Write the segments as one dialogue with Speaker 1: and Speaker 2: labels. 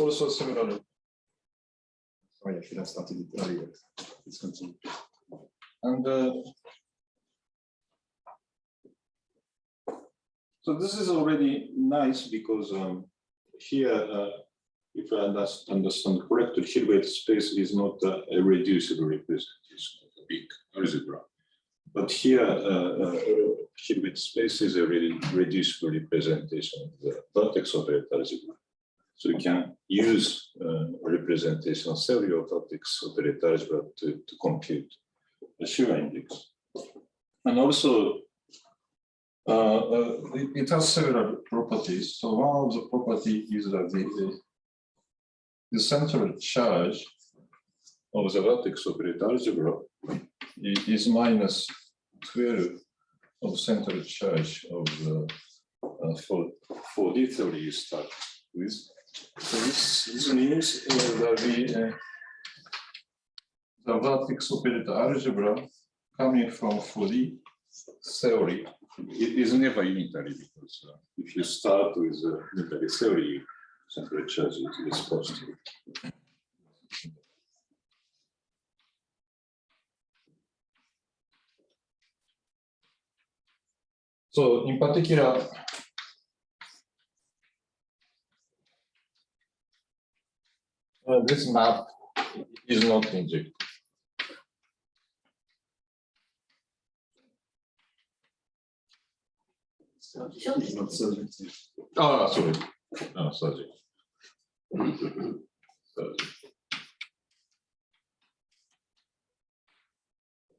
Speaker 1: also several. Oh, yeah, should have started it earlier. Let's continue. And so this is already nice because here, if I understand correctly, Hilbert space is not a reducible representation of a big algebra. But here, Hilbert space is a really reducible representation of the vertex operator algebra. So you can use representation theory of vertex operator algebra to compute the Schur index. And also, it has several properties. So one of the properties is that the central charge of the vertex operator algebra is minus 12 of central charge of the 4D theory you start with. So this means that the vertex operator algebra coming from 4D theory is never unitary, because if you start with unitary theory, central charge is positive. So in particular, this map is not injected. It's not surjective. Oh, sorry. No, surjective.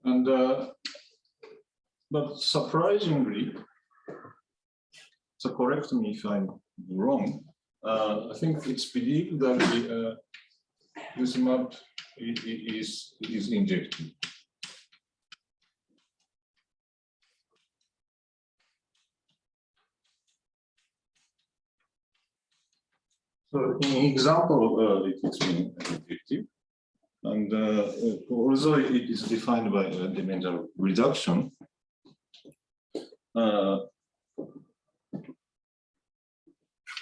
Speaker 1: And but surprisingly, so correct me if I'm wrong, I think it's believed that this map is injected. So in example, it is being injective, and although it is defined by dimensional reduction,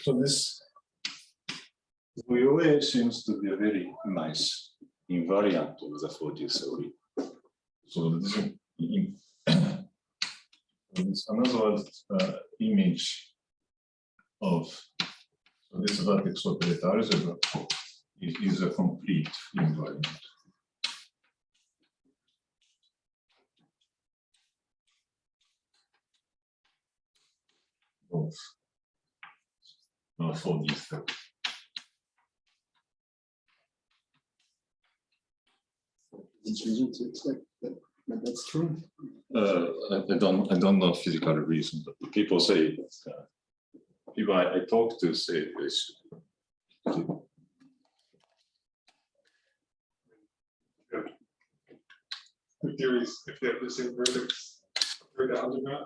Speaker 1: so this VOA seems to be a very nice invariant of the 4D theory. So this is another image of this vertex operator algebra is a complete invariant. Of 4D theory.
Speaker 2: It's reason to expect that that's true.
Speaker 1: I don't know physical reason, but people say people I talk to say this.
Speaker 3: The theories, if you have the same vertex for the algebra,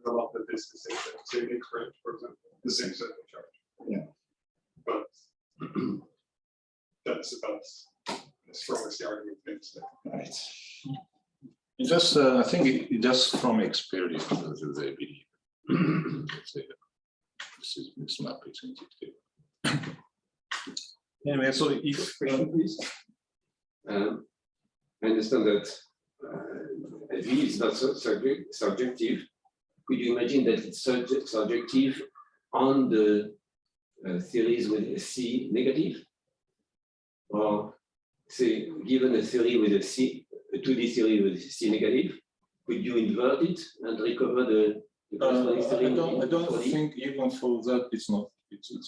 Speaker 3: a lot of this is the same range, for example, the same set of charge.
Speaker 2: Yeah.
Speaker 3: But that's about as strong as the argument gets.
Speaker 2: Right.
Speaker 1: It just I think it just from experience they believe. This map is injective. Anyway, so if
Speaker 2: Please.
Speaker 4: I understand that V is not subjective. Could you imagine that it's subjective on the theories with C negative? Or say, given a theory with a 2D theory with C negative, could you invert it and recover the corresponding theory?
Speaker 1: I don't think even for that it's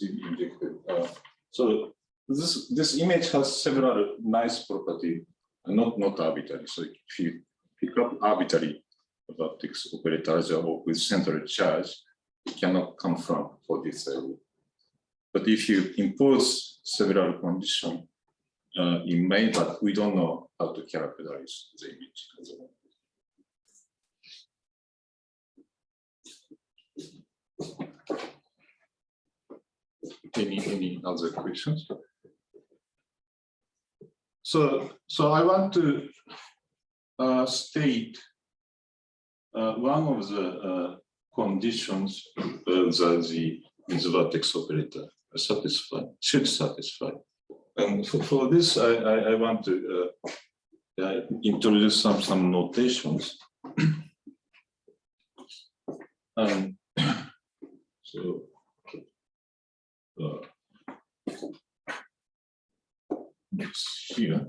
Speaker 1: injective. So this image has several nice properties, not arbitrary. So if you pick up arbitrary vertex operators with central charge, it cannot come from for this theory. But if you impose several conditions, it may, but we don't know how to characterize the image at the moment. Any other questions? So I want to state one of the conditions that the vertex operator should satisfy. And for this, I want to introduce some notations. So it's here.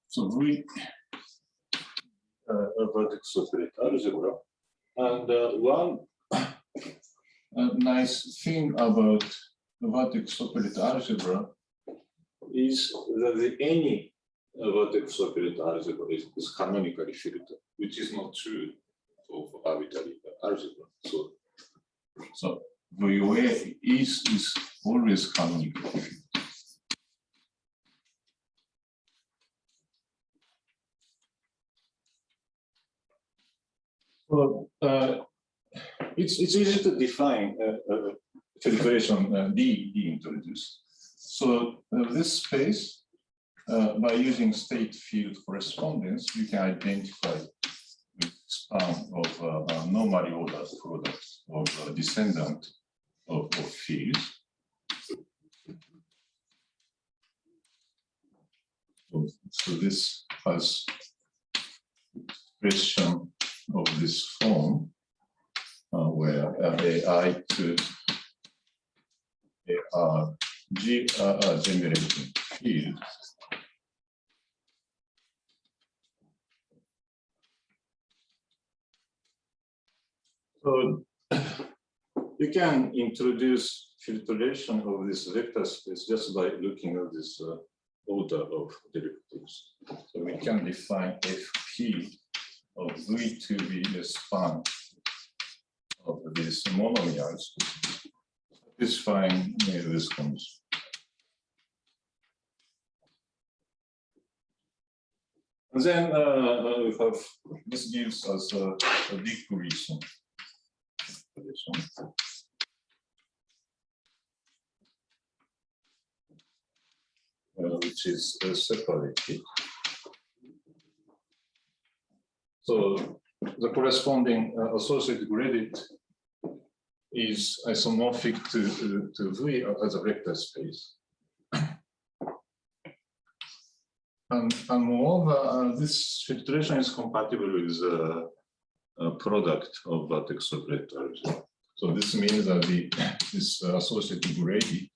Speaker 1: So we vertex operator algebra, and one nice thing about the vertex operator algebra is that any vertex operator algebra is canonically filtered, which is not true for arbitrary algebra. So VOA is always canonically filtered. Well, it's easy to define filtration D introduced. So this space, by using state field correspondence, you can identify the span of normally ordered products of descendant of fields. So this has expression of this form where AI to G are generating field. So you can introduce filtration of this vector space just by looking at this order of derivatives. So we can define FP of V to be the span of these monomials, satisfying this condition. And then we have this gives us a decreasing which is separated. So the corresponding associated gradient is isomorphic to V as a vector space. And moreover, this filtration is compatible with the product of vertex operators. So this means that this associated gradient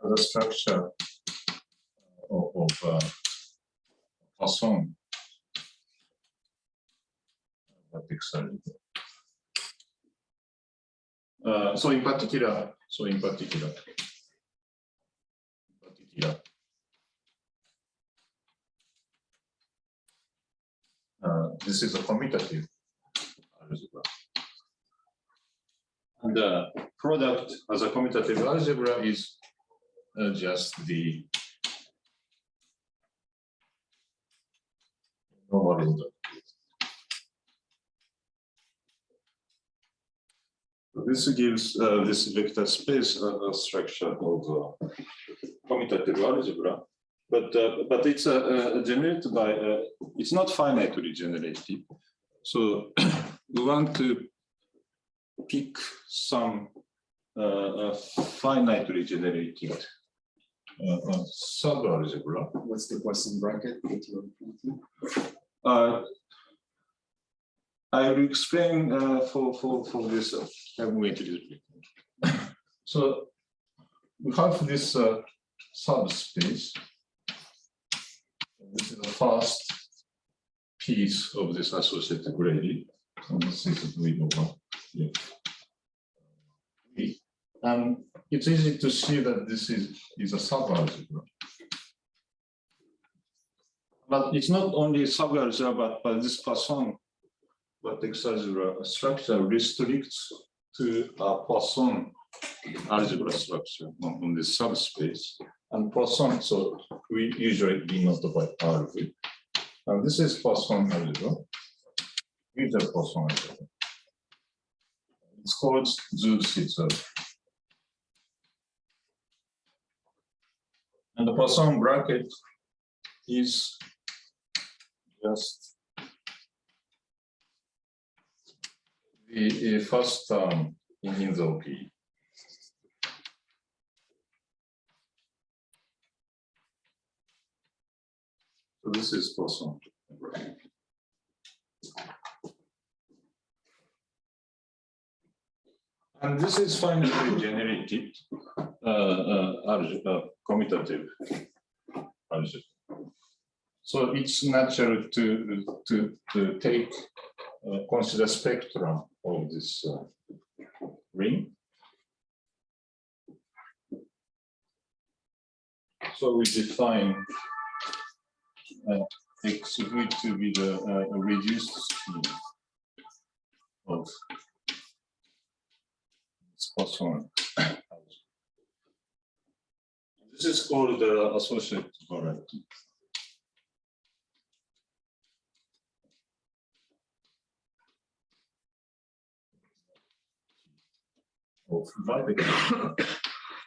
Speaker 1: has a structure of Poisson vertex algebra. So in particular, this is a commutative algebra. And the product as a commutative algebra is just the normal order. This gives this vector space a structure of commutative algebra, but it's generated by it's not finitely generated. So we want to pick some finitely generated sub-algebra.
Speaker 2: What's the Poisson bracket that you're pointing?
Speaker 1: I will explain for this. I'm going to do it. So we have this subspace. This is the first piece of this associated gradient. And this is V over V. And it's easy to see that this is a sub-algebra. But it's not only sub-algebra, but this Poisson vertex algebra structure restricts to a Poisson algebra structure on this subspace. And Poisson, so we usually denote by RV. And this is Poisson algebra. These are Poisson algebra. It's called Zeus itself. And the Poisson bracket is just the first term in the OP. So this is Poisson bracket. And this is finally generated commutative algebra. So it's natural to take consider spectrum of this ring. So we define X to be the reduced scheme of Poisson. This is called the associated duality.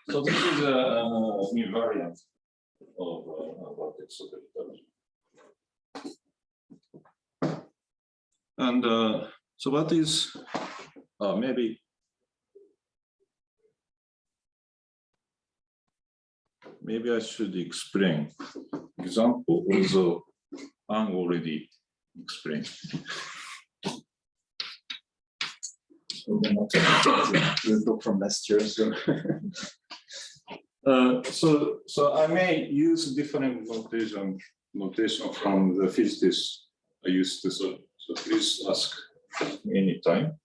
Speaker 1: So this is a new variant of vertex operator. And so what is maybe I should explain example, although I'm already explained.
Speaker 2: We'll talk from last year.
Speaker 1: So I may use different notation from the physicists I used to. So please ask anytime.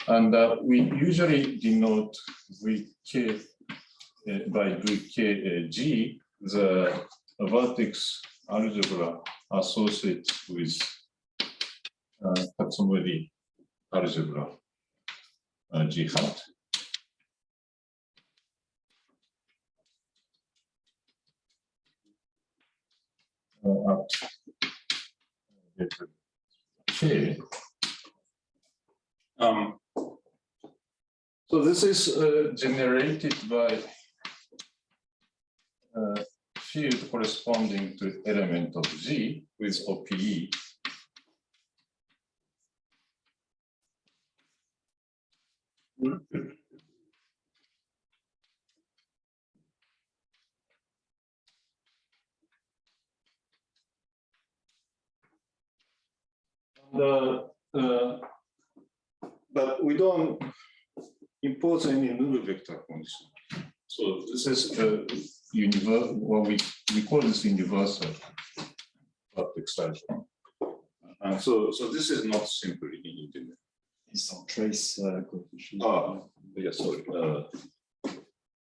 Speaker 1: And we usually denote Vk by Vkg the vertex algebra associated with Tomoyuki algebra G hat. K. So this is generated by field corresponding to element of G with OPE. But we don't impose any null vector condition. So this is universal. What we call this universal vertex algebra. And so this is not simply independent.
Speaker 2: It's some trace coefficient.
Speaker 1: Yeah, sorry.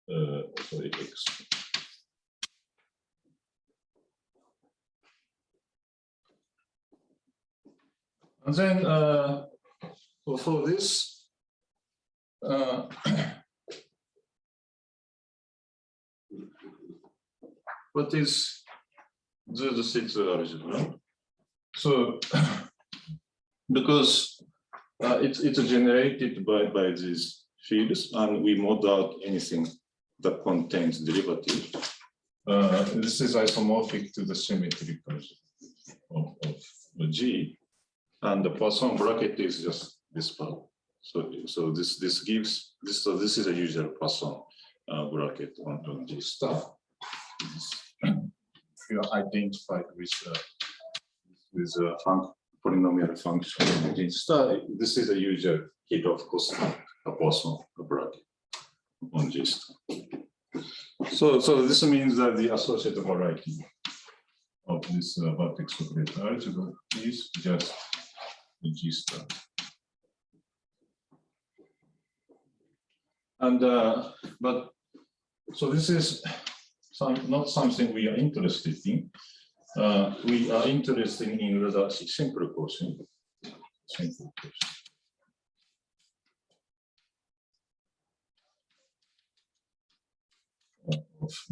Speaker 1: Sorry, X. And then so for this, what is the six algebra? So because it's generated by these fields, and we model out anything that contains derivative. This is isomorphic to the symmetric of G, and the Poisson bracket is just this part. So this gives this. So this is a usual Poisson bracket on G star. You are identified with a polynomial function in G star. This is a usual heat of constant Poisson bracket on G star. So this means that the associated variety of this vertex operator algebra is just G star. And but so this is not something we are interested in. We are interested in rather simple quotient.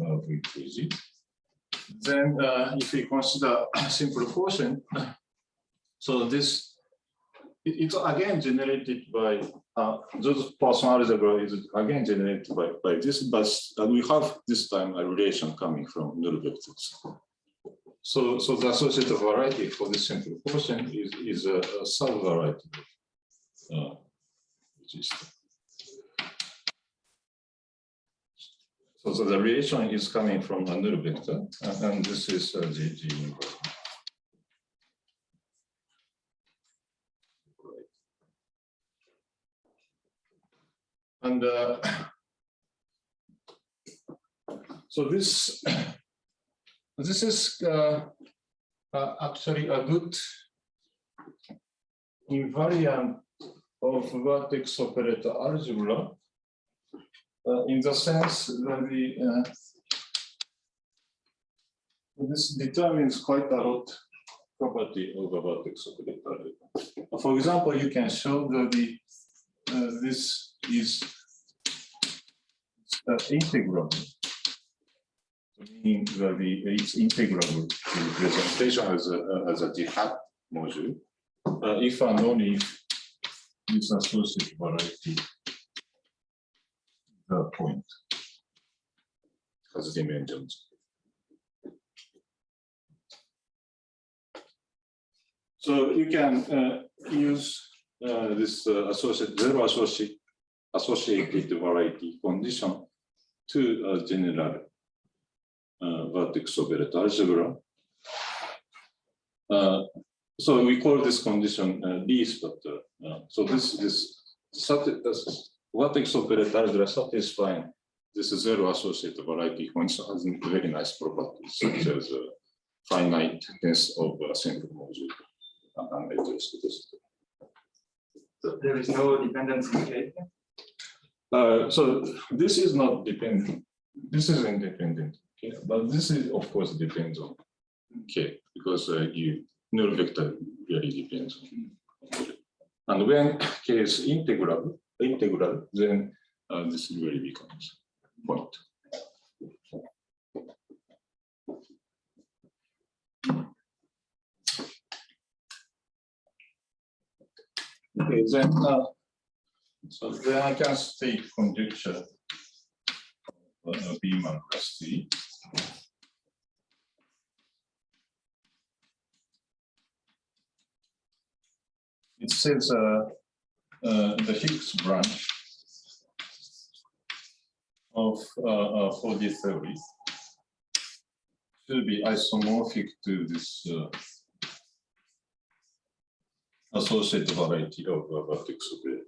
Speaker 1: Of VKG. Then if we consider a simple quotient, so this it's again generated by those Poisson algebra is again generated by this, but we have this time a relation coming from null vectors. So the associated variety for this simple portion is a sub-variety. So the relation is coming from a null vector, and this is G inverse. And so this is actually a good invariant of vertex operator algebra in the sense that this determines quite a lot property of a vertex operator algebra. For example, you can show that this is integrable, meaning that it's integrable to representation as a de hat module, if and only if this associated variety point has dimensions. So you can use this zero associated variety condition to a general vertex operator algebra. So we call this condition least, but so this vertex operator algebra satisfying this zero associated variety condition has very nice properties such as finiteness of a single module and heteroscedasticity.
Speaker 2: So there is no dependency in K?
Speaker 1: So this is not dependent. This is independent. Okay? But this is, of course, depends on K because null vector really depends on K. And when K is integral, then this really becomes point. Okay, then so then I can state conjecture B1 plus C. It says the Higgs branch of 4D theory should be isomorphic to this associated variety of vertex operator.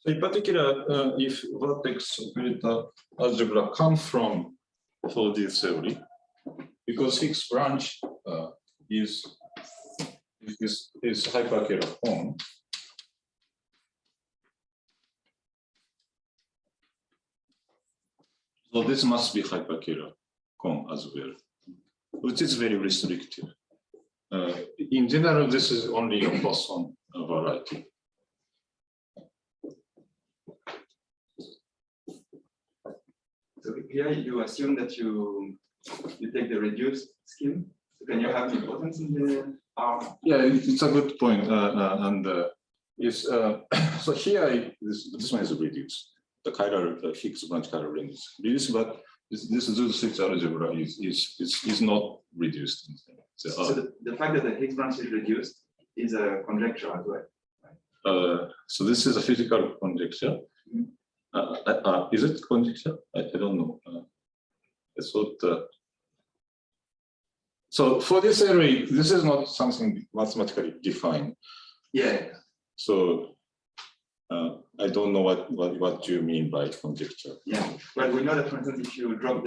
Speaker 1: So in particular, if vertex operator algebra comes from 4D theory, because Higgs branch is hyperkähler cone. So this must be hyperkähler cone as well, which is very restrictive. In general, this is only a Poisson variety.
Speaker 2: So here you assume that you take the reduced scheme. So can you have importance in the R?
Speaker 1: Yeah, it's a good point. So here this one is reduced. The chiral Higgs branch chiral range is reduced, but this Z6 algebra is not reduced.
Speaker 2: So the fact that the Higgs branch is reduced is a conjecture as well.
Speaker 1: So this is a physical conjecture. Is it conjecture? I don't know. I thought. So for this theory, this is not something mathematically defined.
Speaker 2: Yeah.
Speaker 1: So I don't know what you mean by conjecture.
Speaker 2: Yeah. Well, we know that, for instance, if you drop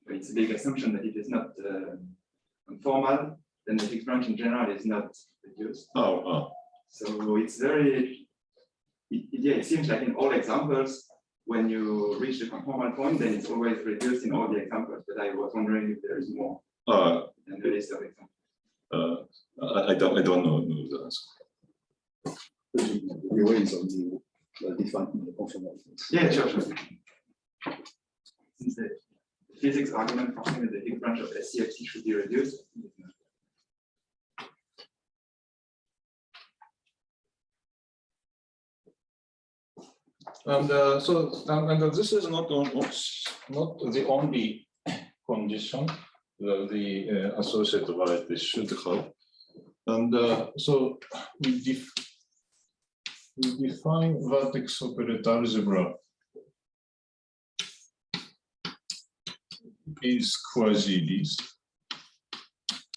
Speaker 2: it's a big assumption that it is not conformal, then the Higgs branch in general is not reduced.
Speaker 1: Oh.
Speaker 2: So it's very, it seems like in all examples, when you reach the conformal point, then it's always reduced in all the examples. But I was wondering if there is more than the list of examples.
Speaker 1: I don't know the answer.
Speaker 5: The way is only defined in the conformal.
Speaker 2: Yeah, sure. Since the physics argument for saying that the big branch of SCFT should be reduced.
Speaker 1: And this is not the only condition that the associated variety should have. And so we define vertex operator algebra is quasi-this.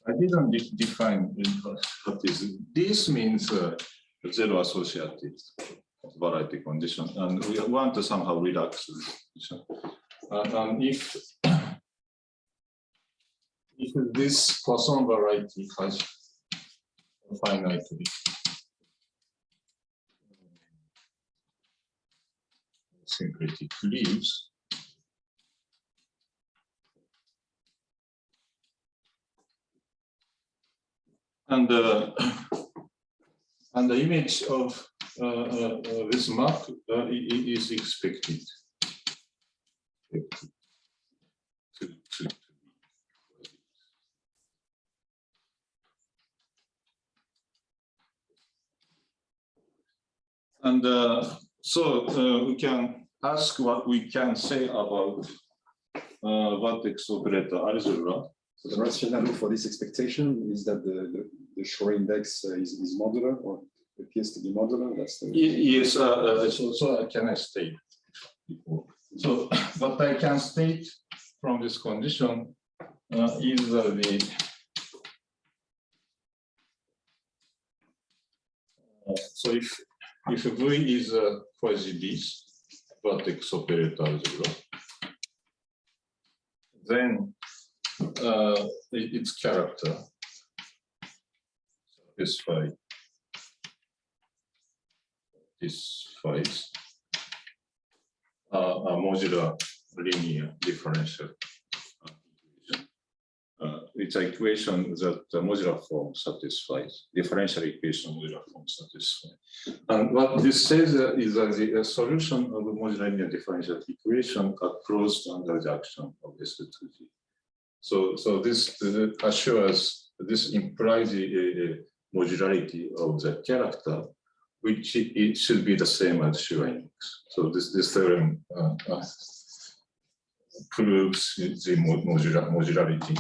Speaker 1: I didn't define what is this means zero associated variety condition, and we want to somehow relax this condition. And if this Poisson variety has finitely syncretic leaves, and the image of this map is expected to and so we can ask what we can say about vertex operator algebra.
Speaker 5: So the rationale for this expectation is that the Shor index is modular or appears to be modular. That's the
Speaker 1: Yes, so I can state before. So what I can state from this condition is the so if V is a quasi-this vertex operator algebra, then its character satisfies a modular linear differential equation. It's an equation that the modular form satisfies, differential equation modular form satisfies. And what this says is that the solution of the modular linear differential equation are closed under the action of S2G. So this assures, this implies the modularity of the character, which it should be the same as Shor index. So this theorem proves the modularity.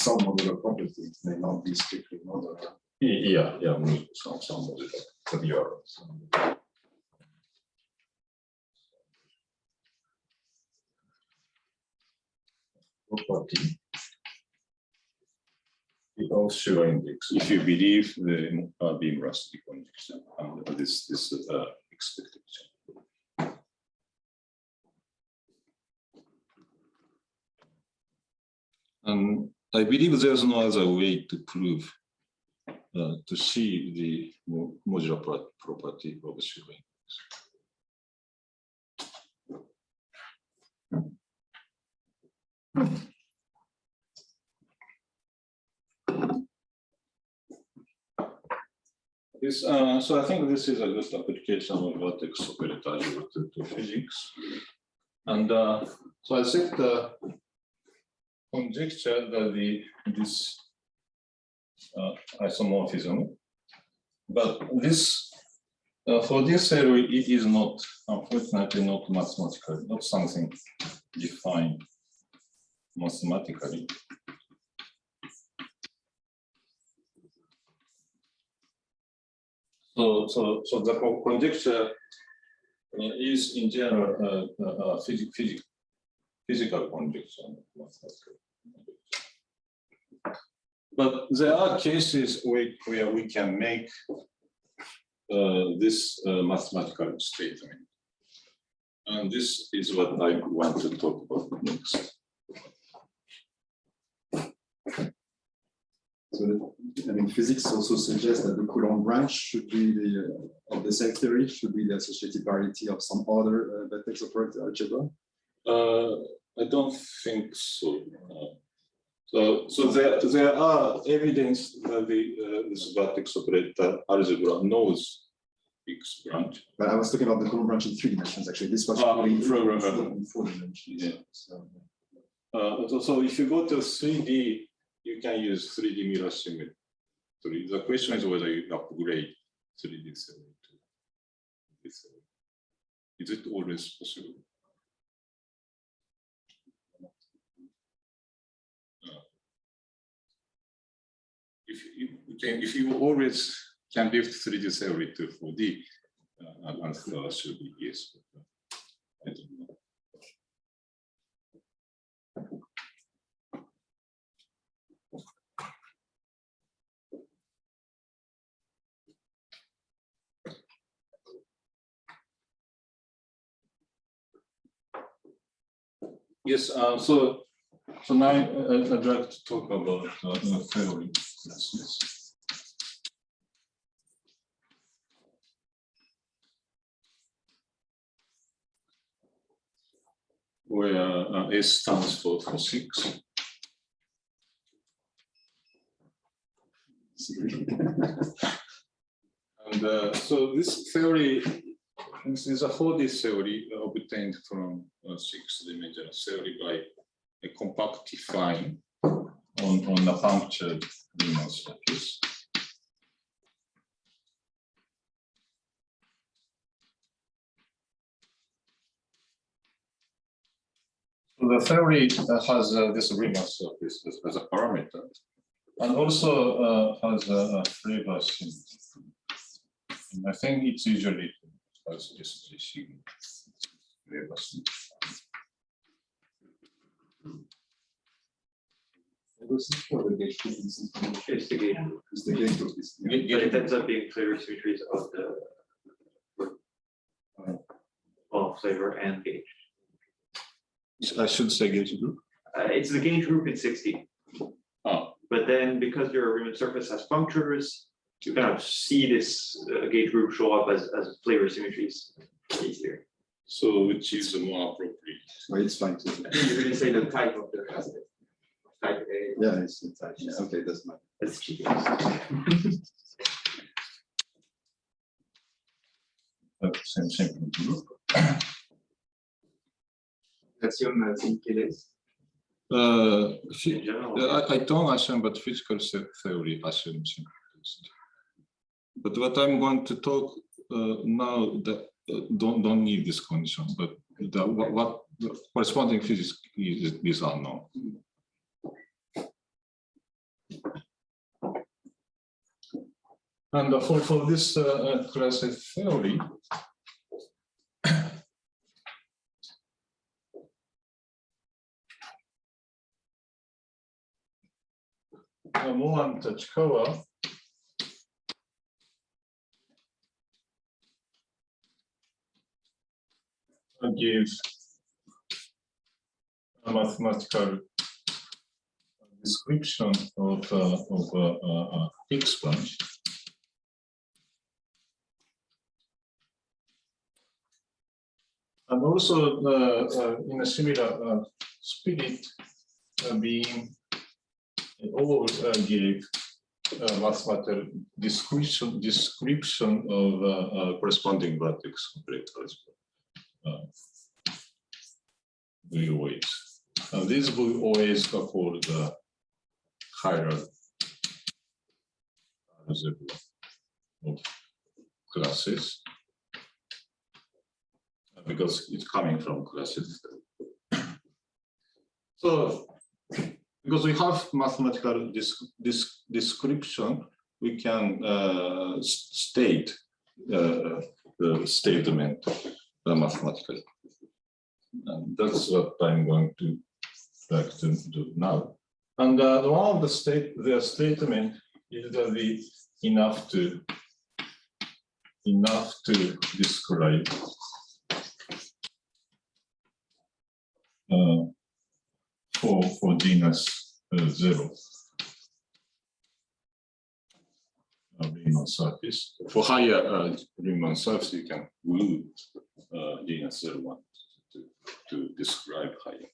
Speaker 5: some modular property may not be strictly modular.
Speaker 1: Yeah, some modular property of Shor index, if you believe the beam rusty conjunction and this expectation. And I believe there's no other way to prove to see the modular property of Shor index. So I think this is a good application of vertex operator algebra to physics. And so I think the conjecture that this isomorphism, but this for this theory it is not, unfortunately, not mathematical, not something defined mathematically. So the conjecture is in general physical conjecture, mathematical conjecture. But there are cases where we can make this mathematical statement. And this is what I want to talk about next.
Speaker 5: So, I mean, physics also suggests that the Coulomb branch should be of the same theory, should be the associated variety of some other vertex operator algebra.
Speaker 1: I don't think so. So there are evidence that this vertex operator algebra knows X branch.
Speaker 5: But I was talking about the whole branch in 3 dimensions, actually. This was
Speaker 1: Ah,
Speaker 5: really in
Speaker 1: right.
Speaker 5: in 4 dimensions.
Speaker 1: Yeah.
Speaker 5: So,
Speaker 1: So if you go to 3D, you can use 3D mirror symmetry. The question is whether you upgrade 3D theory to this theory. Is it always possible? If you always can lift 3D theory to 4D, answer should be yes. But, I don't know. Yes, so now I'd like to talk about theory classes. Where S stands for 6. And so this theory, this is a 4D theory obtained from 6-dimensional theory by a compactifying on a punctured Riemann surface. So the theory has this Riemann surface as a parameter, and also has a flavor symmetry. And I think it's usually as this flavor symmetry.
Speaker 6: It's the gauge group.
Speaker 5: It's the gauge group.
Speaker 6: But it ends up being flavor symmetries of the flavor and gauge.
Speaker 1: I should say gauge group.
Speaker 6: It's the gauge group in 60.
Speaker 1: Oh.
Speaker 6: But then because your Riemann surface has punctures, you kind of see this gauge group show up as flavor symmetries easier.
Speaker 1: So which is more appropriate?
Speaker 5: Well, it's fine too.
Speaker 6: I think you really say the type of the facet. Type A.
Speaker 5: Yeah, it's the type. Yeah. Okay, that's matter.
Speaker 6: That's cheap.
Speaker 1: Same group.
Speaker 2: Assume Quinqueles.
Speaker 6: In general.
Speaker 1: I don't assume, but physical theory assumes simplicity. But what I'm going to talk now that don't need this condition, but what the corresponding physics is unknown. And for this class of theory, Mo and Tachikawa give a mathematical description of X branch. And also in a similar spirit, being all gave mathematical description of corresponding vertex operators. VOAs. These VOAs are called hierarchy of classes because it's coming from classes. So, because we have mathematical description, we can state the statement mathematically. And that's what I'm going to like to do now. And one of the statement is that the enough to describe for genus 0 Riemann surface. For higher Riemann surface, you can glue genus 01 to describe higher.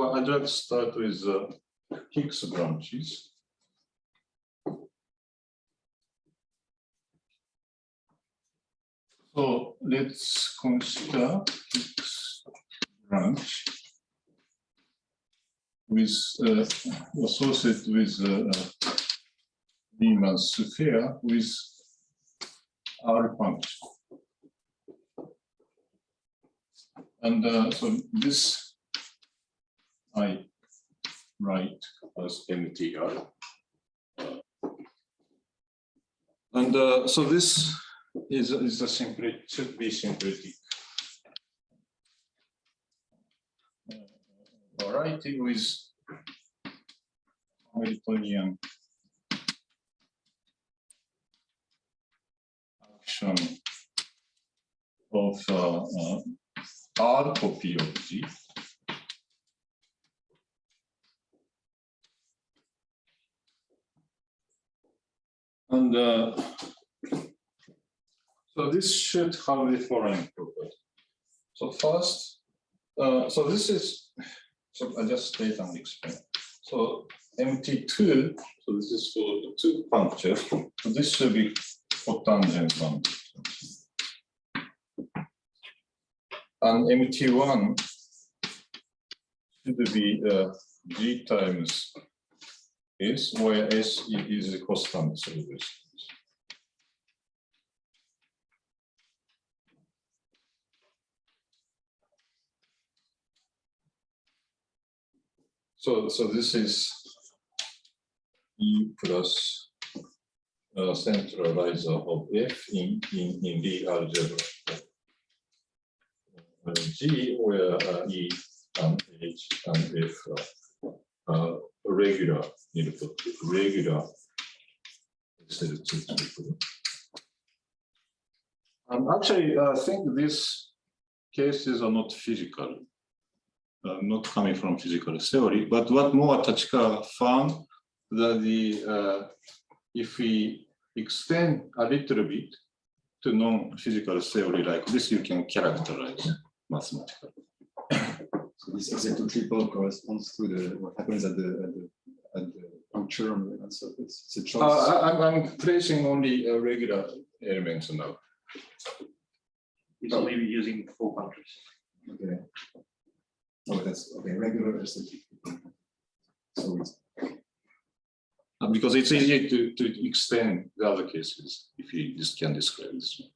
Speaker 1: I'd like to start with Higgs branches. So let's consider Higgs branch with associated with Riemann sphere with R function. And so this I write as MTR. And so this is a should be symplectic variety with Hamiltonian action of R copy of G. And so this should have the following property. So first, so this is, so I just state and explain. So MT2, so this is for the two punctures. So this should be cotangent one. And MT1 should be G times S, where S is a constant solution. So this is E plus centralizer of F in the algebra. G, where E and H and F are regular input, regular. And actually, I think these cases are not physical, not coming from physical theory. But what more Tachika found that if we extend a little bit to non-physical theory like this, you can characterize mathematically.
Speaker 5: So this exact triple corresponds to what happens at the puncture on the surface. It's a choice.
Speaker 1: I'm placing only regular elements now.
Speaker 6: It's only using full punctures.
Speaker 5: Okay. Oh, that's okay. Regular SLT. So it's
Speaker 1: Because it's easy to extend the other cases if you just can describe this one.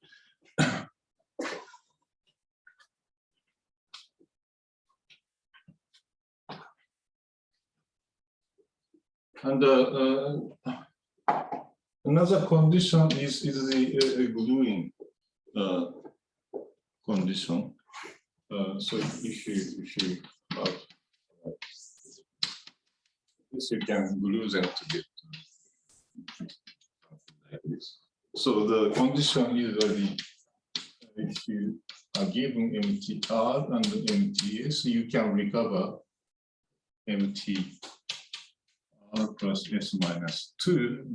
Speaker 1: And another condition is the gluing condition. So if you have this, you can glue them together. Like this. So the condition is that if you are given MTR and MTS, you can recover MT R plus S minus 2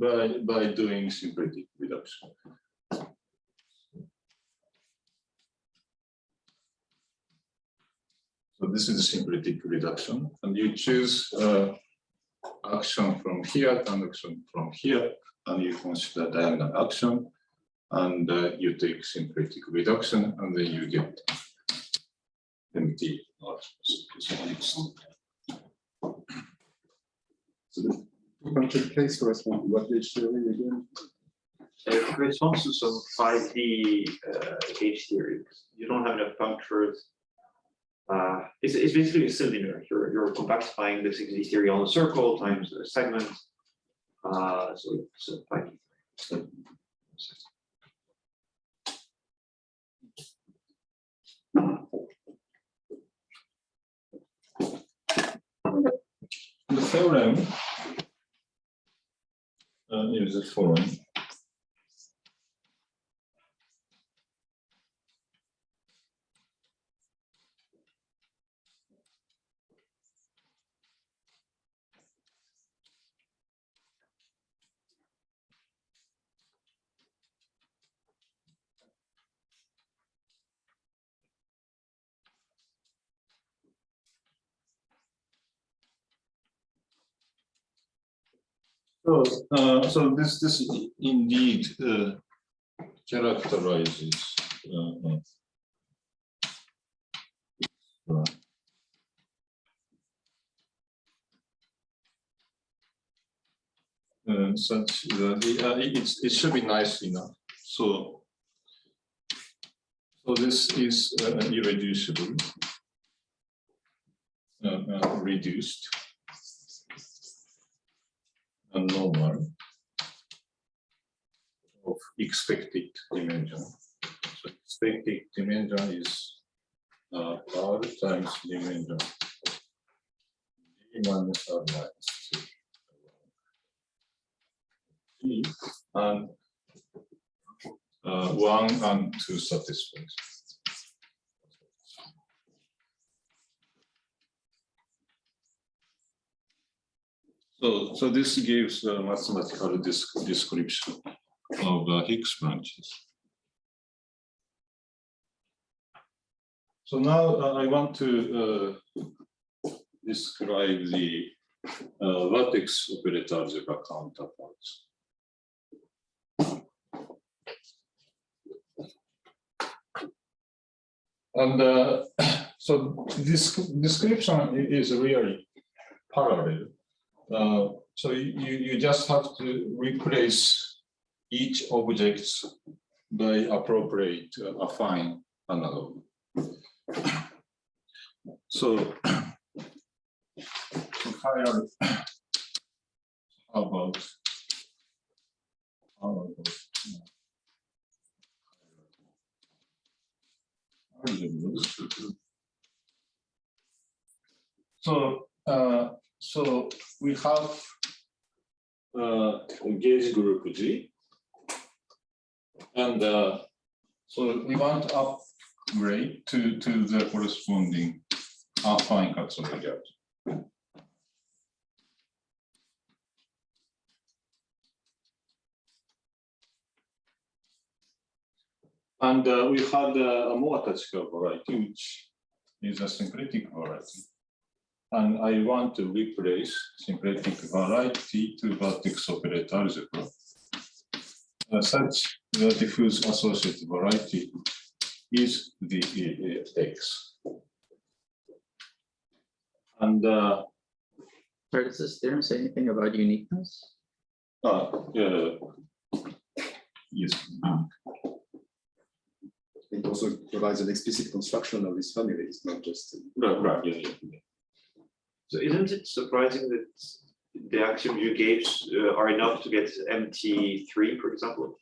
Speaker 1: by doing symplectic reduction. So this is a symplectic reduction, and you choose action from here and action from here, and you consider diagonal action, and you take symplectic reduction, and then you get MT R.
Speaker 5: so the puncture case corresponds to what gauge theory again?
Speaker 6: It corresponds to some 5D gauge theory. You don't have enough punctures. It's basically a cylinder. You're compactifying the 6D theory on a circle times a segment. So it's a 5D.
Speaker 1: The theorem is the following. So this indeed characterizes such that it should be nice enough. So this is irreducible, reduced, and normal of expected dimension. So expected dimension is R times dimension D minus R minus 2. And 1 and 2 satisfies. So this gives a mathematical description of the Higgs branches. So now I want to describe the vertex operator algebra counterparts. And so this description is really parallel. So you just have to replace each object by appropriate affine analog. So how about so we have gauge group G, and so we want to upgrade to the corresponding affine Katsumi gauge. And we had a more attachable variety, which is a syncretic variety. And I want to replace syncretic variety to vertex operator algebra. Such the diffuse associated variety is the X. And
Speaker 7: does this theorem say anything about uniqueness?
Speaker 1: Yes.
Speaker 5: It also provides an explicit construction of this family. It's not just
Speaker 1: Right. Yeah.
Speaker 6: So isn't it surprising that the axioms you gave are enough to get MT3, for example?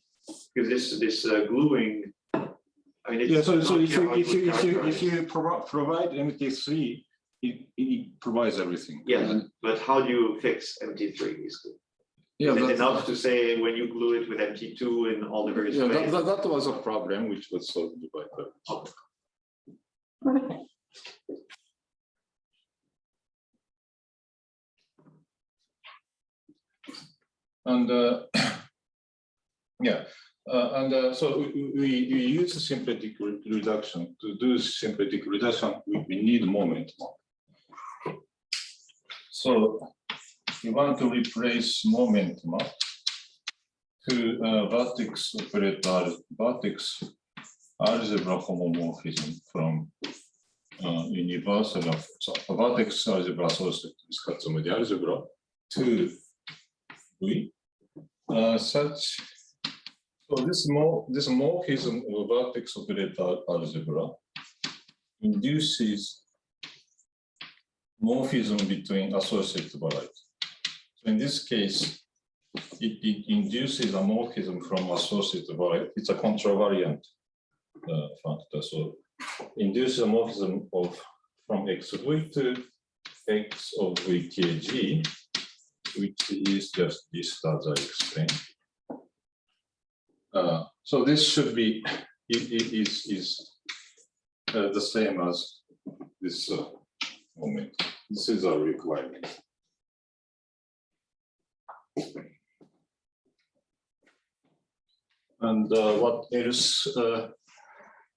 Speaker 6: Because this gluing, I mean, it's
Speaker 1: Yeah. So
Speaker 6: not
Speaker 1: if
Speaker 6: clear how it would
Speaker 1: you
Speaker 6: characterize.
Speaker 1: provide MT3, it provides everything.
Speaker 6: Yeah, but how do you fix MT3?
Speaker 1: Yeah.
Speaker 6: Is it enough to say when you glue it with MT2 and all the various
Speaker 1: Yeah,
Speaker 6: ways?
Speaker 1: that was a problem which was solved by that. And so we use symplectic reduction. To do symplectic reduction, we need moment. So we want to replace moment to vertex operator, vertex algebra homomorphism from universal of vertex algebra associated with Katsumi algebra to V. Such so this morphism of vertex operator algebra induces morphism between associated variety. So in this case, it induces a morphism from associated variety. It's a contravariant factor. So induces a morphism from XV to X of VKG, which is just this as I explained. So this should be is the same as this moment. This is our requirement. And what else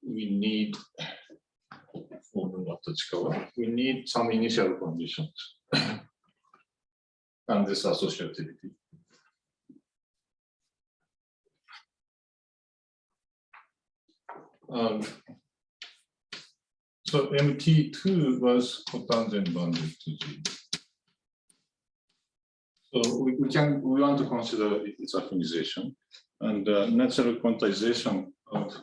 Speaker 1: we need for the we need some initial conditions and this associativity. So MT2 was cotangent bounded to G. So we want to consider its affinization, and natural quantization of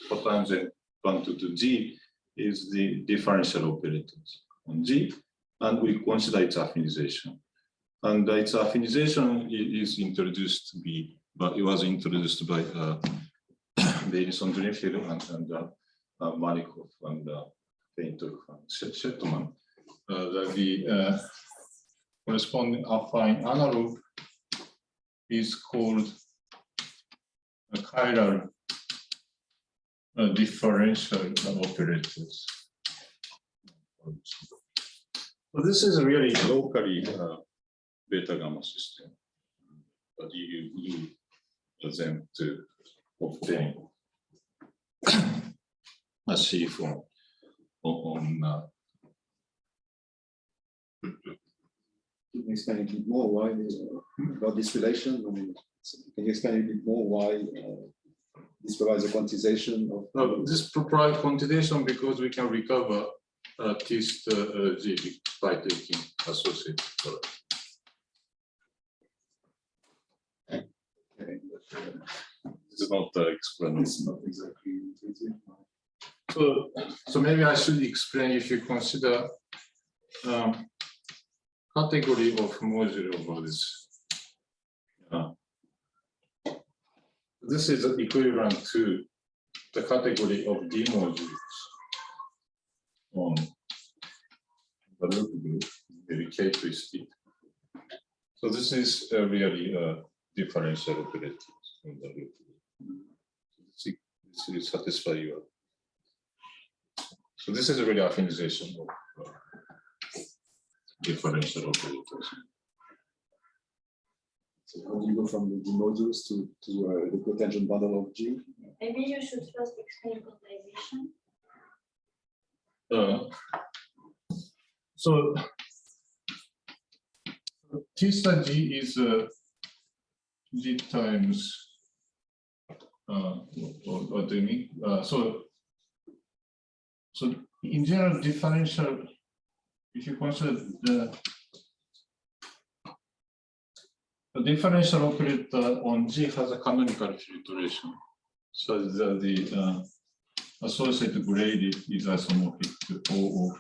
Speaker 1: cotangent bounded to G is the differential operators on G, and we consider its affinization. And its affinization is introduced to be, but it was introduced by Davison Drinfield and Marikov and Painter and Shetman. The corresponding affine analog is called a chiral differential operators. So this is really locally beta gamma system, but you use them to obtain a C form on.
Speaker 5: Can you explain a bit more why about this relation? I mean, can you explain a bit more why this provides a quantization of?
Speaker 1: No, this provides quantization because we can recover Tist G by taking associated product.
Speaker 5: Okay.
Speaker 1: This is not explained.
Speaker 5: It's not exactly intuitive.
Speaker 1: So maybe I should explain if you consider category of module over this. This is equivalent to the category of D modules on the loop group, very K-twisted. So this is really differential operators on the loop group. This will satisfy your. So this is a really affinization of differential operators.
Speaker 5: So how do you go from the D modules to the cotangent bundle of G?
Speaker 8: Maybe you should first explain quantization.
Speaker 1: So T star G is G times what do you mean? So in general, differential, if you consider the differential operator on G has a canonical filtration, so that the associated grade is isomorphic to O of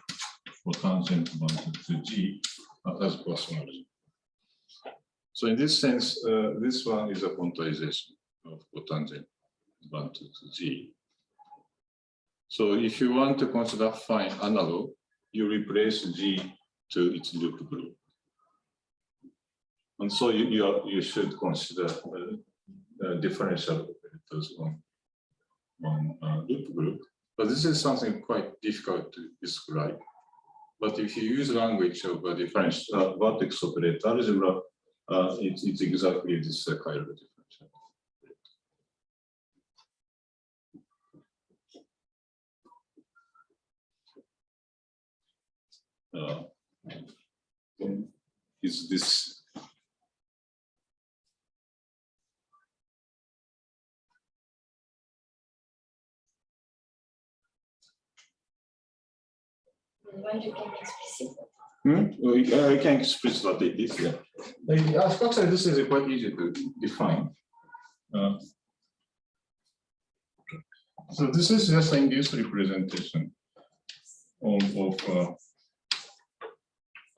Speaker 1: cotangent bounded to G as plus margin. So in this sense, this one is a quantization of cotangent bounded to G. So if you want to consider affine analog, you replace G to its loop group. And so you should consider differential operators on loop group. But this is something quite difficult to describe. But if you use language of a differential vertex operator algebra, it's exactly this chiral differential. Is this
Speaker 8: When you can explicit.
Speaker 1: I can express what it is. Yeah. Actually, this is quite easy to define. So this is just an induced representation of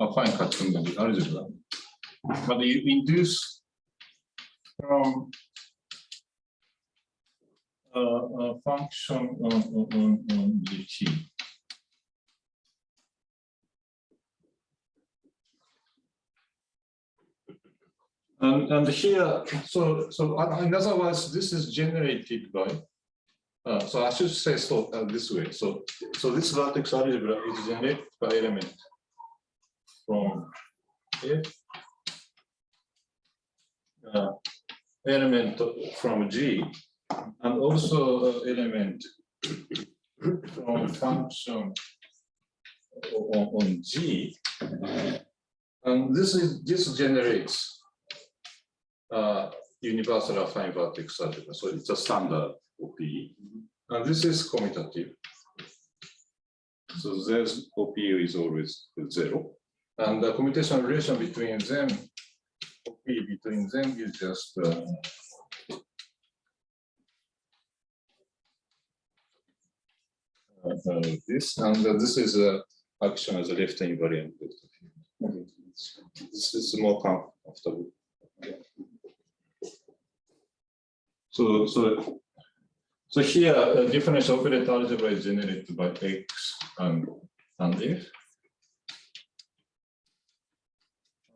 Speaker 1: affine Katsunori algebra, but you induce from a function on the T. And here, so in other words, this is generated by. So I should say so this way. So this vertex algebra is generated by element from F, element from G, and also element from function on G, and this generates universal affine vertex algebra. So it's a standard OP. And this is commutative. So there's OPU is always 0. And the commutational relation between them, OP between them is just this, and this is action as a left invariant vector field. This is more comfortable. So here, differential operator algebra is generated by X and F.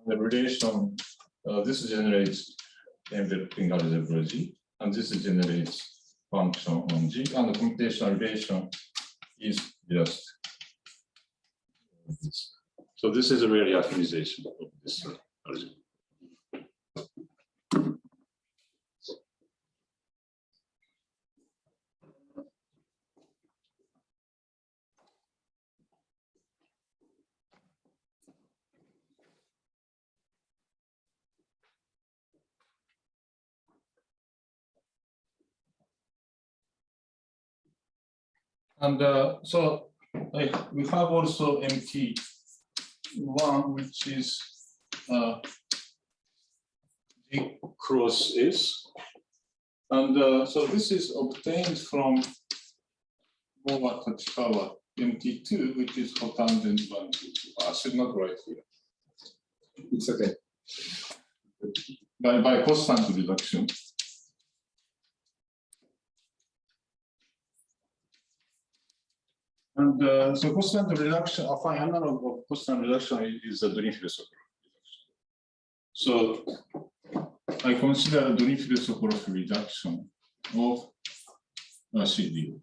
Speaker 1: The relation, this generates enveloping algebra G, and this generates function on G, and the computational relation is just this. So this is a really optimization of this algebra. And so we have also MT1, which is D cross S. And so this is obtained from Mowa Tachikawa MT2, which is cotangent one. I should not write here.
Speaker 5: It's okay.
Speaker 1: By constant reduction. And so constant reduction, a fine analog of constant reduction is the Dunning-Philosopher reduction. So I consider the Dunning-Philosopher reduction of CDO.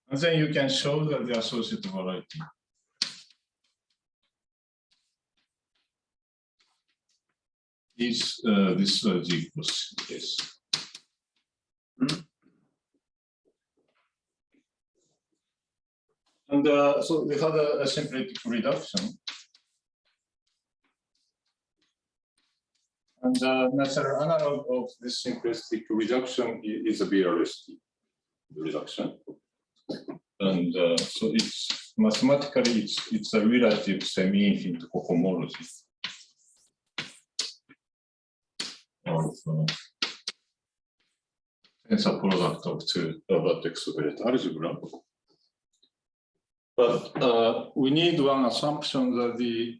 Speaker 1: And then you can show that the associated variety is this G plus S. And so we had a symplectic reduction. And the natural analog of this symplectic reduction is a BRST reduction. And so it's mathematically, it's a relative semi-infinite cohomology of tensor product of two vertex operator algebra. But we need one assumption that the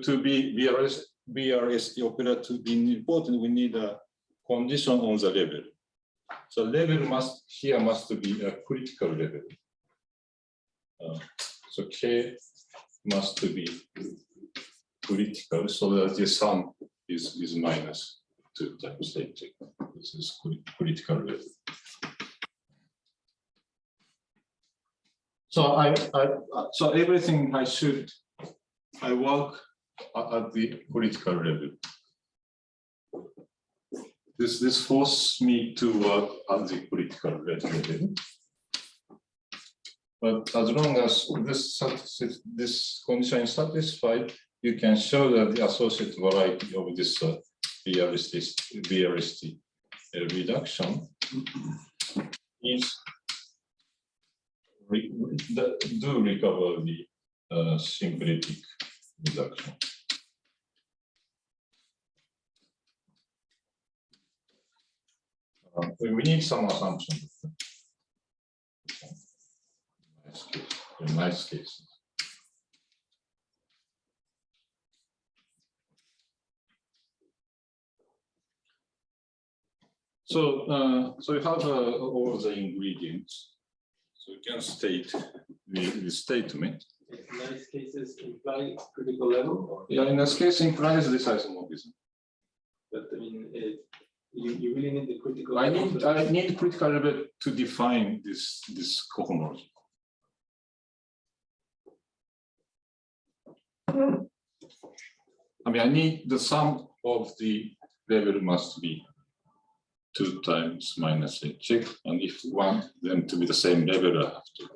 Speaker 1: to be BRST operator to be important, we need a condition on the level. So level must be a critical level. So K must be critical so that the sum is minus 2 times H. This is critical level. So so everything I work at the critical level. This forces me to work at the critical level. But as long as this condition is satisfied, you can show that the associated variety of this BRST reduction is do recover the symplectic reduction. We need some assumption. In nice case. So, so you have all the ingredients. So you can state the statement.
Speaker 4: In nice cases imply critical level? Or?
Speaker 1: Yeah, in this case implies this isomorphism.
Speaker 4: But I mean, you really need the critical
Speaker 1: I
Speaker 4: level.
Speaker 1: need critical level to define this cohomology. I mean, I need the sum of the level must be 2 times minus H, and if you want them to be the same level, I have to.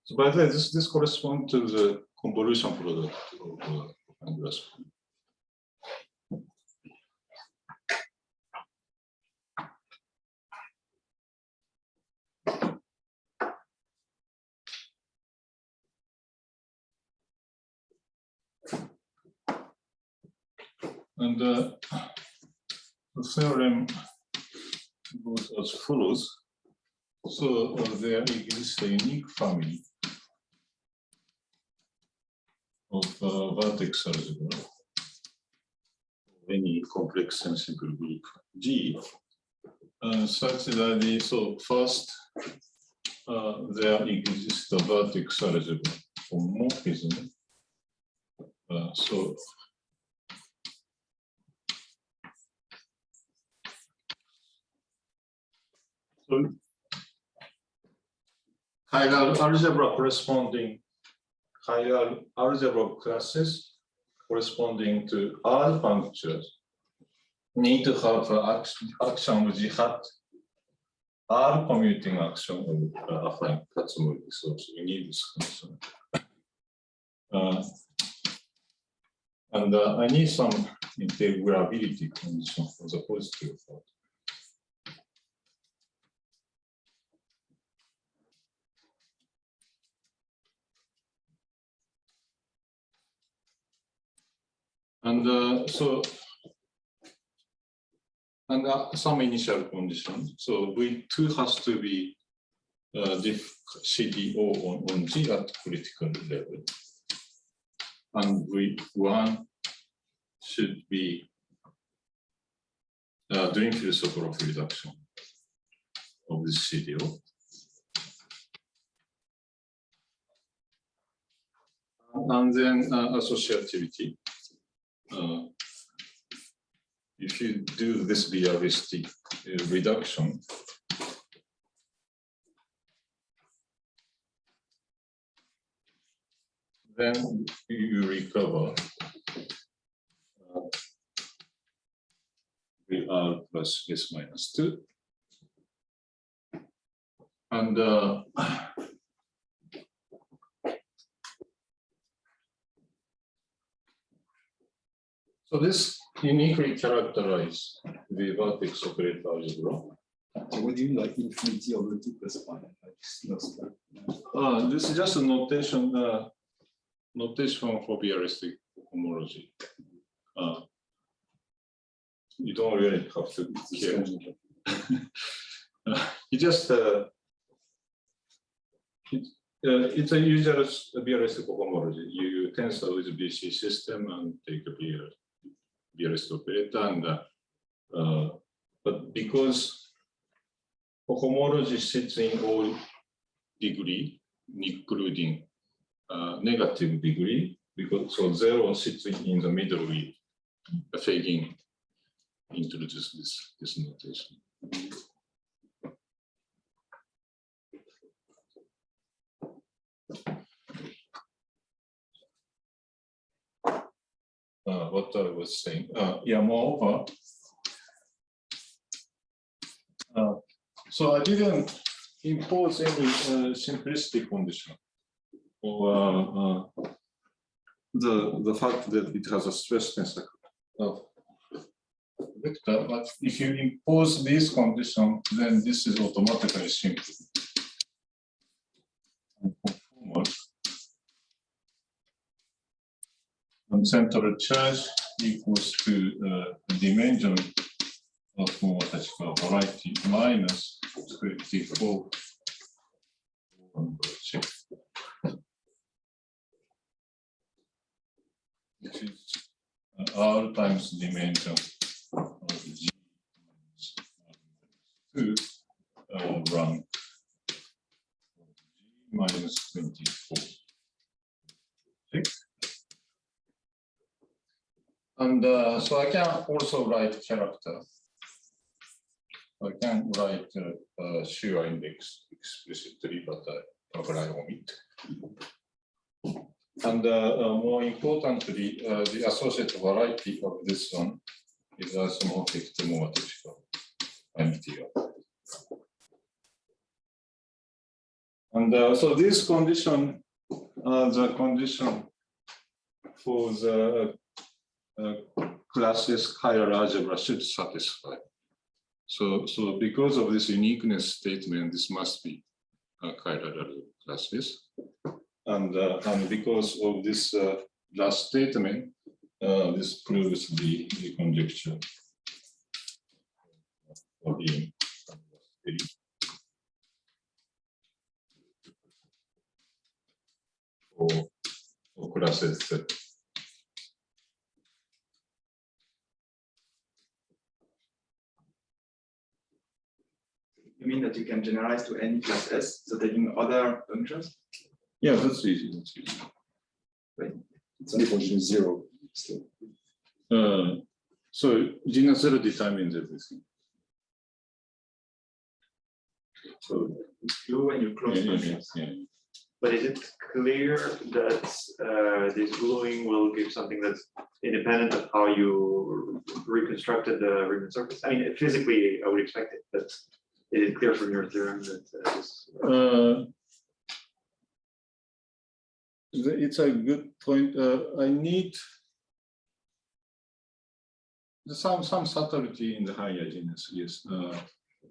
Speaker 1: So by the way, this corresponds to the convolution product of Angular. And the theorem goes as follows. So there exists a unique family of vertex algebra, any complex and simple group G, such that so first there exists a vertex algebra homomorphism. So hierarchical algebra corresponding hierarchical algebra of classes corresponding to R functions need to have action of G hat R commuting action of affine Katsumori. So we need this condition. And I need some integrability condition for the positive part. And some initial condition. So V2 has to be diff CDO on G at critical level. And V1 should be doing philosophical reduction of this CDO. And then associativity. If you do this BRST reduction, then you recover VR plus S minus 2. And so this uniquely characterizes the vertex operator algebra.
Speaker 5: So what do you like infinity over 2 plus 1?
Speaker 1: This is just a notation for BRST homology. You don't really have to care. You just it's a usual BRST homology. You tensor with BC system and take a BRST operator, and but because homology sits in all degree, including negative degree, because so 0 sits in the middle, we fading introduce this notation. What I was saying, yeah, moreover, so I didn't impose any simplistic condition or the fact that it has a stress tensor vector, but if you impose this condition, then this is automatically simple. And central charge equals to the dimension of homotopy variety minus 24. Which is R times dimension of G minus 2 rank G minus 24. Okay. And so I can also write character. I can write Shua index explicitly, but probably I omit. And more importantly, the associated variety of this one is isomorphic to monotonic MTO. And so this condition, the condition for the classes higher algebra should satisfy. So because of this uniqueness statement, this must be chiral classes. And because of this last statement, this proves the conjecture of the for classes that
Speaker 2: You mean that you can generalize to any class S, so taking other functions?
Speaker 1: yeah, that's easy. That's easy.
Speaker 5: It's only for G zero. Still.
Speaker 1: So genus zero determines everything. So
Speaker 2: You when you close
Speaker 1: yeah.
Speaker 2: functions.
Speaker 6: But is it clear that this gluing will give something that's independent of how you reconstructed the Riemann surface? I mean, physically, I would expect it, but is it clear from your theorem that this?
Speaker 1: It's a good point. I need some subtlety in the higher genus. Yes,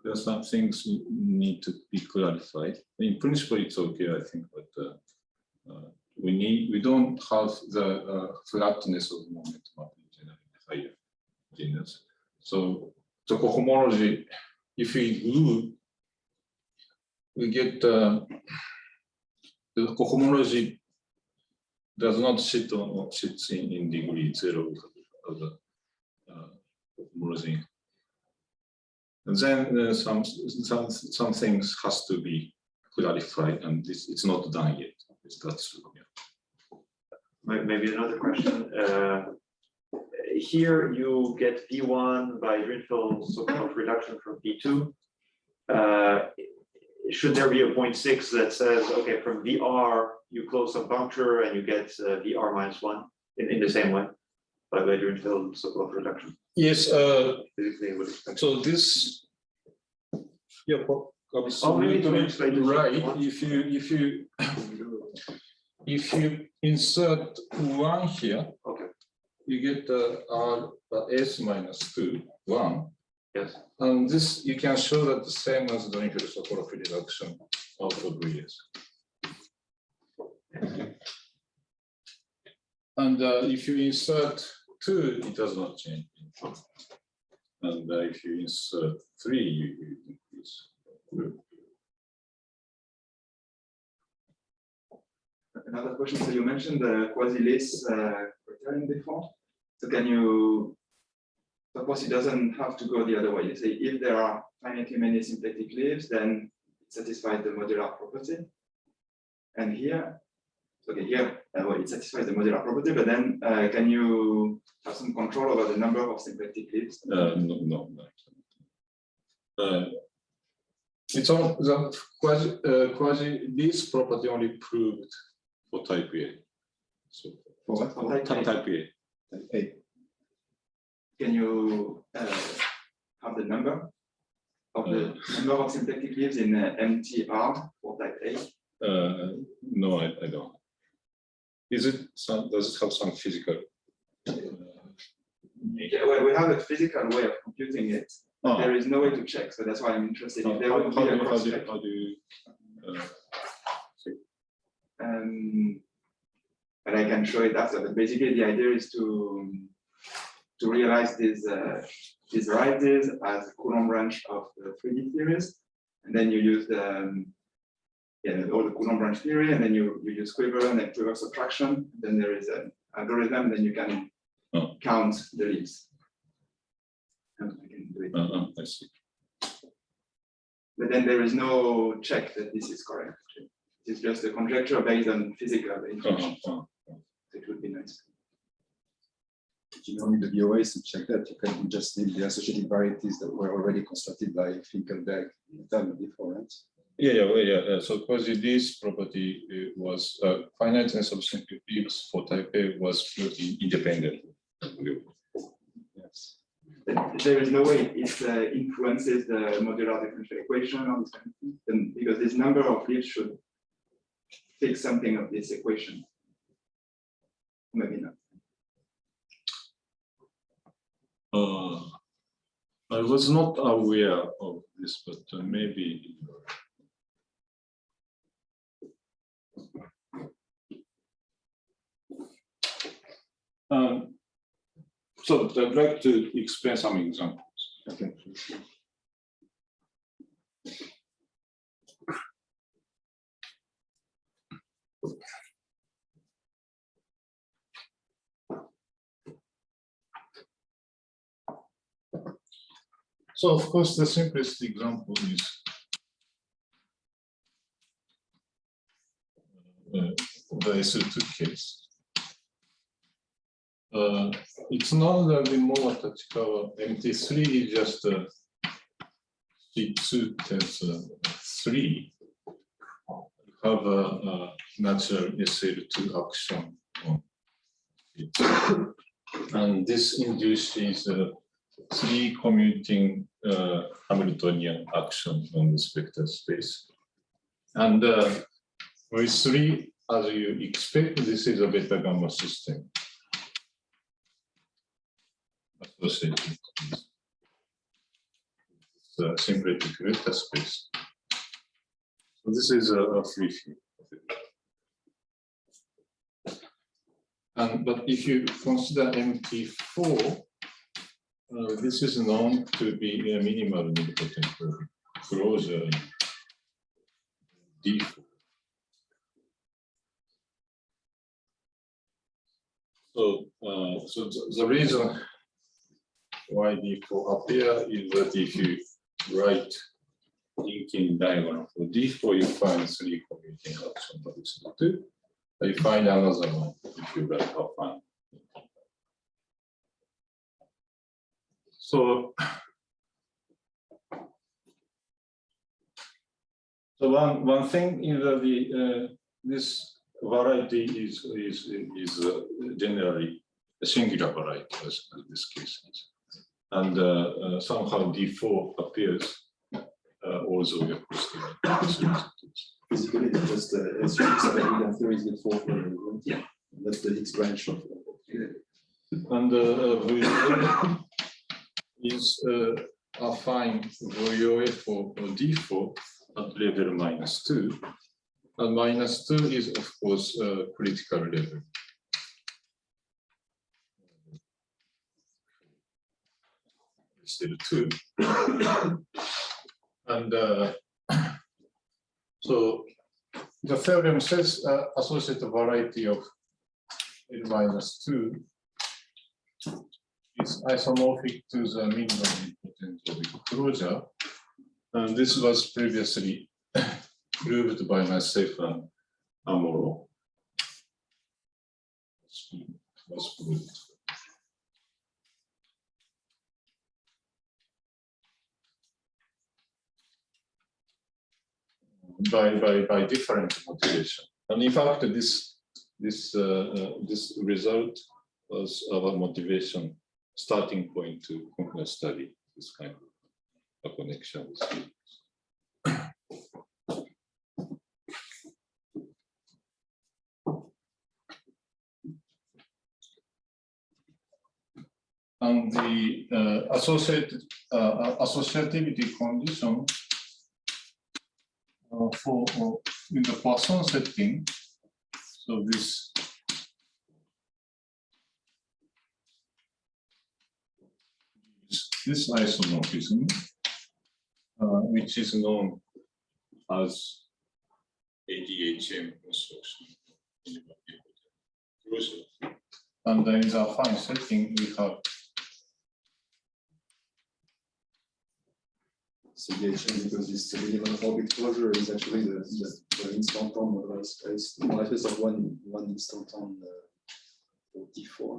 Speaker 1: there are some things need to be clarified. In principle, it's okay, I think, but we don't have the flatness of momentum in the higher genus. So the cohomology, if we glue, we get the cohomology does not sit in degree zero of the cohomology. And then some things has to be clarified, and it's not done yet. That's true. Yeah.
Speaker 6: Maybe another question. Here you get P1 by Greenfield-Sokolov reduction from P2. Should there be a 0.6 that says, okay, from VR you close some puncture and you get VR minus 1 in the same way by Greenfield-Sokolov reduction?
Speaker 1: Yes.
Speaker 6: Physically, I would expect.
Speaker 1: So this, yeah,
Speaker 6: maybe
Speaker 1: absolutely right. If you insert 1 here,
Speaker 6: Okay.
Speaker 1: you get S minus 2, 1.
Speaker 6: Yes.
Speaker 1: And this you can show that the same as the Greenfield-Sokolov reduction of Fourier's. And if you insert 2, it does not change. And if you insert 3, you increase.
Speaker 2: Another question. So you mentioned the quasi-Lace criterion before. So can you suppose it doesn't have to go the other way? You say if there are finitely many symplectic leaves, then it satisfies the modular property. And here, okay, here well, it satisfies the modular property, but then can you have some control over the number of symplectic leaves?
Speaker 1: No. It's all the quasi this property only proved for type A. So
Speaker 5: For what?
Speaker 2: For type A.
Speaker 1: type A.
Speaker 5: Type A.
Speaker 2: Can you have the number of symplectic leaves in MTR for type A?
Speaker 1: No, I don't. Is it some? Does it have some physical?
Speaker 2: Yeah, well, we have a physical way of computing it.
Speaker 1: Oh.
Speaker 2: There is no way to check, so that's why I'm interested. If there would be a cross check.
Speaker 1: How do you
Speaker 2: But I can show it after. But basically, the idea is to realize these varieties as Coulomb branch of the 3D theories, and then you use all the Coulomb branch theory, and then you use quiver and then quiver subtraction. Then there is an algorithm. Then you can count the leaves. And I can do it.
Speaker 1: I see.
Speaker 2: But then there is no check that this is correct. It's just a conjecture based on physical intuition. It would be nice.
Speaker 5: You don't need the DOAs to check that. You can just need the associated varieties that were already constructed by Finkelberg before, right?
Speaker 1: Yeah. So quasi this property was finiteness of symplectic leaves for type A was independent.
Speaker 5: Yes.
Speaker 2: There is no way it influences the modular differential equation or this kind of thing, because this number of leaves should fix something of this equation. Maybe not.
Speaker 1: I was not aware of this, but maybe. So I'd like to explain some examples.
Speaker 5: Okay.
Speaker 1: So of course, the simplest example is the SL2 case. It's not that the Moa Tachikawa MT3 is just C2 times 3. Have a natural SL2 action on it. And this induces 3 commuting Hamiltonian action on this vector space. And with 3, as you expect, this is a beta gamma system associated with the symplectic vector space. So this is a free field. But if you consider MT4, this is known to be a minimal nilpotent closure in D4. So, the reason why D4 appear is that if you write linking diagonal for D4, you find 3 commuting action by this 2. You find another one if you write affine. So one thing is that this variety is generally a singular variety, as this case is, and somehow D4 appears also across the
Speaker 5: Physically, it's just S3 theory is the 4th.
Speaker 2: Yeah.
Speaker 5: That's the X branch of.
Speaker 1: And is affine Voyoe for D4 at level -2. And -2 is, of course, critical level. Still 2. And so the theorem says associated variety of L-2 is isomorphic to the minimum potential closure. And this was previously proved by myself and Amuro. Was proved. By different motivation. And in fact, this result was our motivation starting point to study this kind of a connection with fields. And the associativity condition for in the Poisson setting, so this isomorphism, which is known as ADHM construction. And in the affine setting, we have
Speaker 5: CDHM, because this minimum orbit closure is actually the instanton moduli space, the moduli space of one instanton for D4.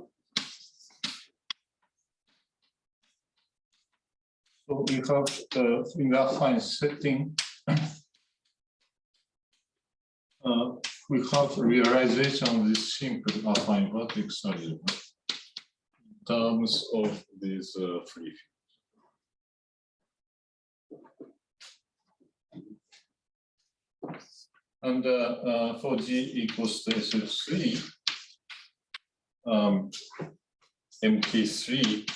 Speaker 1: So we have in the affine setting, we have realization of this simple affine vertex algebra in terms of these free fields. And for G equals to SF3, MT3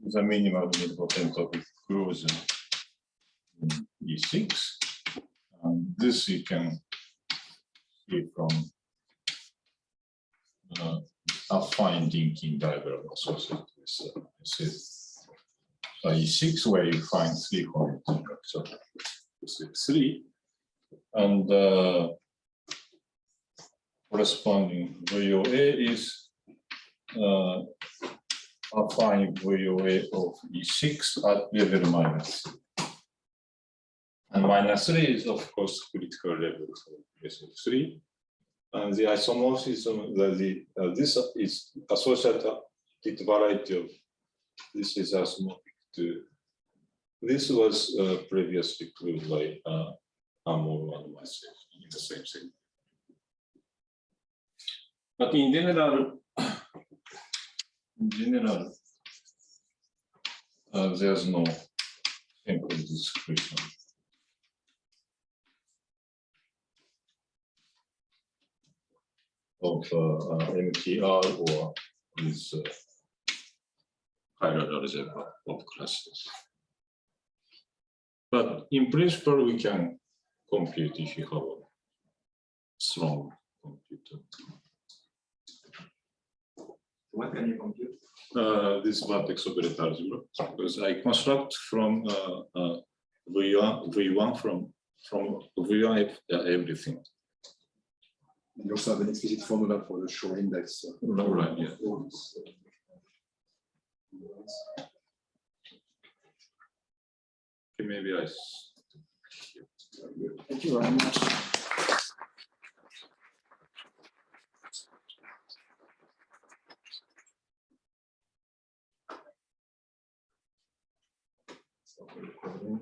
Speaker 1: is a minimal nilpotent of inclusion in E6. And this you can see from affine linking diagram associated with E6, where you find 3 points structure SF3. And corresponding VOA is affine VOA of E6 at level -3. And -3 is, of course, critical level for SF3. And the isomorphism, this is associated variety of this is isomorphic to this was previously proved by Amor and myself in the same thing. But in general, there's no simple description of MTR or this higher algebra of classes. But in principle, we can compute if you have a strong computer.
Speaker 2: What can you compute?
Speaker 1: This vertex operator algebra, because I construct from V1 from V1 everything.
Speaker 5: And you also have an explicit formula for the shore index.
Speaker 1: Right, yeah. Okay, maybe I.
Speaker 5: Thank you very much. Stop recording.